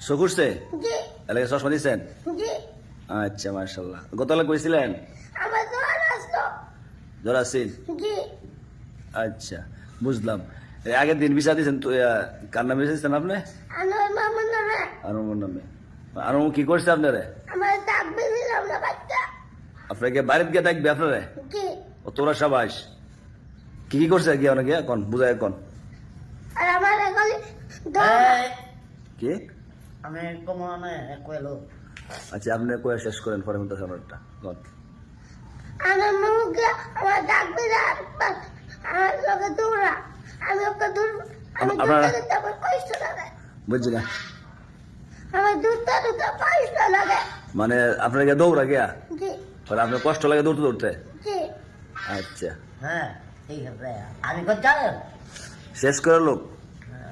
চোখ উঠছে? জি এলাকায় চশমা দিচ্ছেন? জি আচ্ছা মাশাল্লাহ। গতকাল কইছিলেন আমার জ্বর আসলো। জ্বর আসছিল? জি আচ্ছা বুঝলাম। এই আগের দিন ভিসা দিয়েছেন তো, কার নামে দিয়েছেন আপনি? আমার মামার নামে আনমোর নামে। আনমো কি করছে আপনারে? আমার থাকবে দিলাম না বাচ্চা। আপনাকে বাড়িতে গিয়ে থাকবে আপনারে? জি ও তোরা সাবাস। কি কি করছে গিয়ে অনেকে এখন বুঝায় এখন? আর আমার এখন কি? আমি কমনে কইলো আচ্ছা আপনি কয়ে শেষ করেন পরে মতো খাবারটা কন। আমার মুখে আমার থাকবে না আমার লোকে দৌড়া আমি ওকে দৌড় আমি আপনারা- দৌড়তে দৌড়তে আমার কষ্ট লাগে। বুঝছি না আমার দৌড়তে দৌড়তে কষ্ট লাগে। মানে আপনার গিয়ে দৌড়া গিয়া জি পরে আপনার কষ্ট লাগে দৌড়তে দৌড়তে? জি আচ্ছা হ্যাঁ ঠিক আছে আমি কোথায় শেষ করে লোক।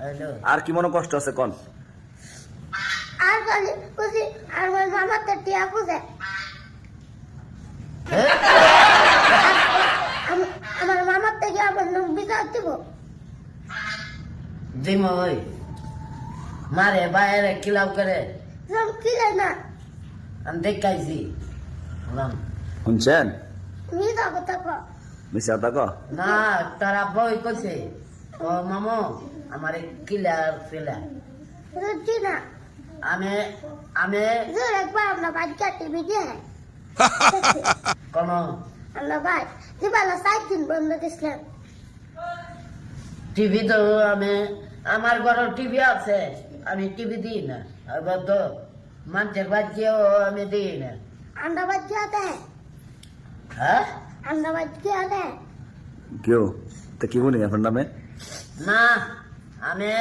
হ্যালো আর কি মনে কষ্ট আছে কন? আর খালি বুঝি আমার মামাতে টিয়া খুঁজে আমার মামার থেকে আমার নাম বিচার দিব। দিমই মারে বাইরে কিলাও করে নাম কি যায় না আমি দেখাইছি বললাম শুনছেন? মিথ্যা কথা কও। মিশা থাকো। না তারা বই কইছে ও মামু আমার কিলার ফেলা বুঝছি না আমি আমি জোর একবার আমরা বাচ্চা টিভি দিয়ে কোন আমরা ভাই দিবালা 7 দিন বন্ধ দিছিলাম। টিভি তো আমি আমার ঘরে টিভি আছে আমি টিভি দিই না এবার তো মানুষের বাচ্চাও আমি দিই না আমরা বাচ্চা দেয় হ্যাঁ আমরা বাচ্চা দেয় কেউ তা কি বলি আপনার নামে? না আমি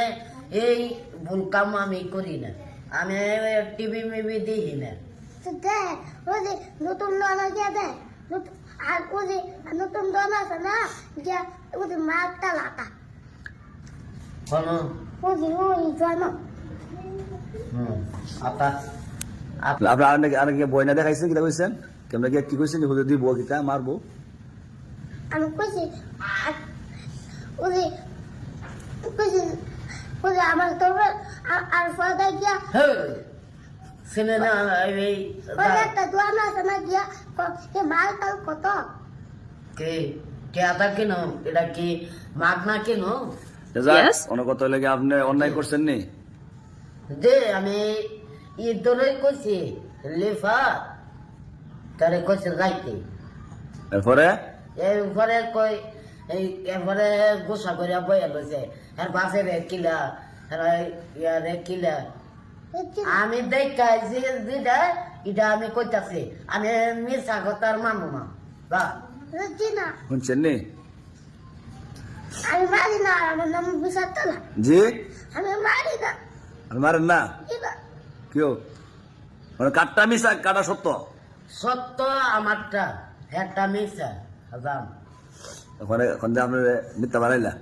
এই ভুল কাম আমি করি না আমি টিভি মিভি দিই না তো দেয় ওই যে নতুন দোনা গিয়া দেয় আর ওই যে নতুন দোনা আছে না গিয়া ওই যে মাছটা লাটা কোন ওই যে ওই জানো আপা আপনার আরেক বইনা দেখাইছেন কিটা কইছেন? কেমন গিয়ে কি কইছেন? হুজুর দিব কিটা মারবো? আমি কইছি ওই কইছি ওই আমার তো আর ফাদা গিয়া শুনে না এই ওই একটা দোনা আছে না গিয়া এ মাল তাল কত কে কে আতা কেন এটা কি মাগ না কেন যাক অনেক কথা লাগে আপনি অন্যায় করছেন নি? দে আমি ধরে কইছি লেফা তারে কইছে যাইতে এরপরে এরপরে কই এই এরপরে গোসা করে বইয়া লইছে আর বাসে রে কিলা আর ইয়ারে কিলা আমি দেখাইছি যেটা এটা আমি কইতাছি আমি মিশা কথার মানবো না বা বুঝছি না শুনছেন নি? আমি মারি না আমার নাম বিচারতো না জি আমি মারি না আপনি মারেন না? কি না কেউ মানে কাটটা মিশা কাটা সত্য? সত্য আমারটা একটা মিশা হাজাম ওখানে এখন যে আপনার মিথ্যা বানাইলা?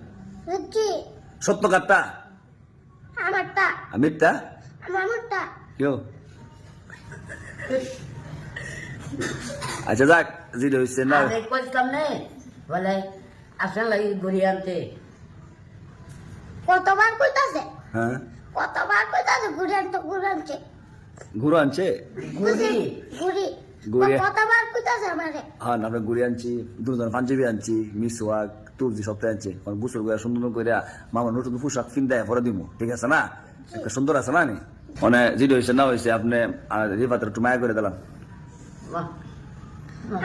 বুঝছি সত্য কাটটা আমারটা আর মিথ্যা আমারটা কেউ? আচ্ছা যাক যেটা হয়েছে না। আমি কইতাম নে বলে আসলে ঘুরি আনতে কতবার কইতাছে হ্যাঁ কতবার কইতাছে ঘুরে আনছে ঘুরো আনছে? ঘুরি ঘুরি ঘুরে। কতবার কইতাছে আমারে হ্যাঁ আমরা ঘুরে আনছি, দুজন পাঞ্জাবি আনছি, মিসওয়াক তুবজি সপ্তাহে আনছি। কারণ গোসল করে সুন্দর করে মামা নতুন পোশাক দেয় পরে দিব, ঠিক আছে না? একটা সুন্দর আছে না নি? মানে যেটা হয়েছে না হয়েছে আপনি রিফাতে একটু মায়া করে দিলাম।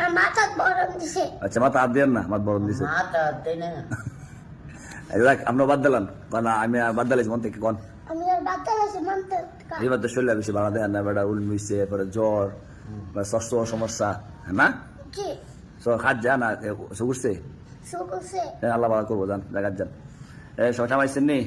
আর মাথা গরম দিছে আচ্ছা মাথা হাত দিয়ে না, মাথা বরণ দিছে। মাথা দেয় না যাক আমরা বাদ দিলাম, কারণ আমি আর বাদ দিলাম মন থেকে কন। আমি আর বাচ্চা গেছি মানতে রিফাতে শরীরে বেশি ভালো দেয় না, বেটা উল মিশছে, এরপরে জ্বর বা স্বাস্থ্য সমস্যা, হ্যাঁ না? কি খাদ যা না উঠছে, শুকুছে আল্লাহ ভালো করবো, যান জায়গার যান। সব সামাইছেন নি?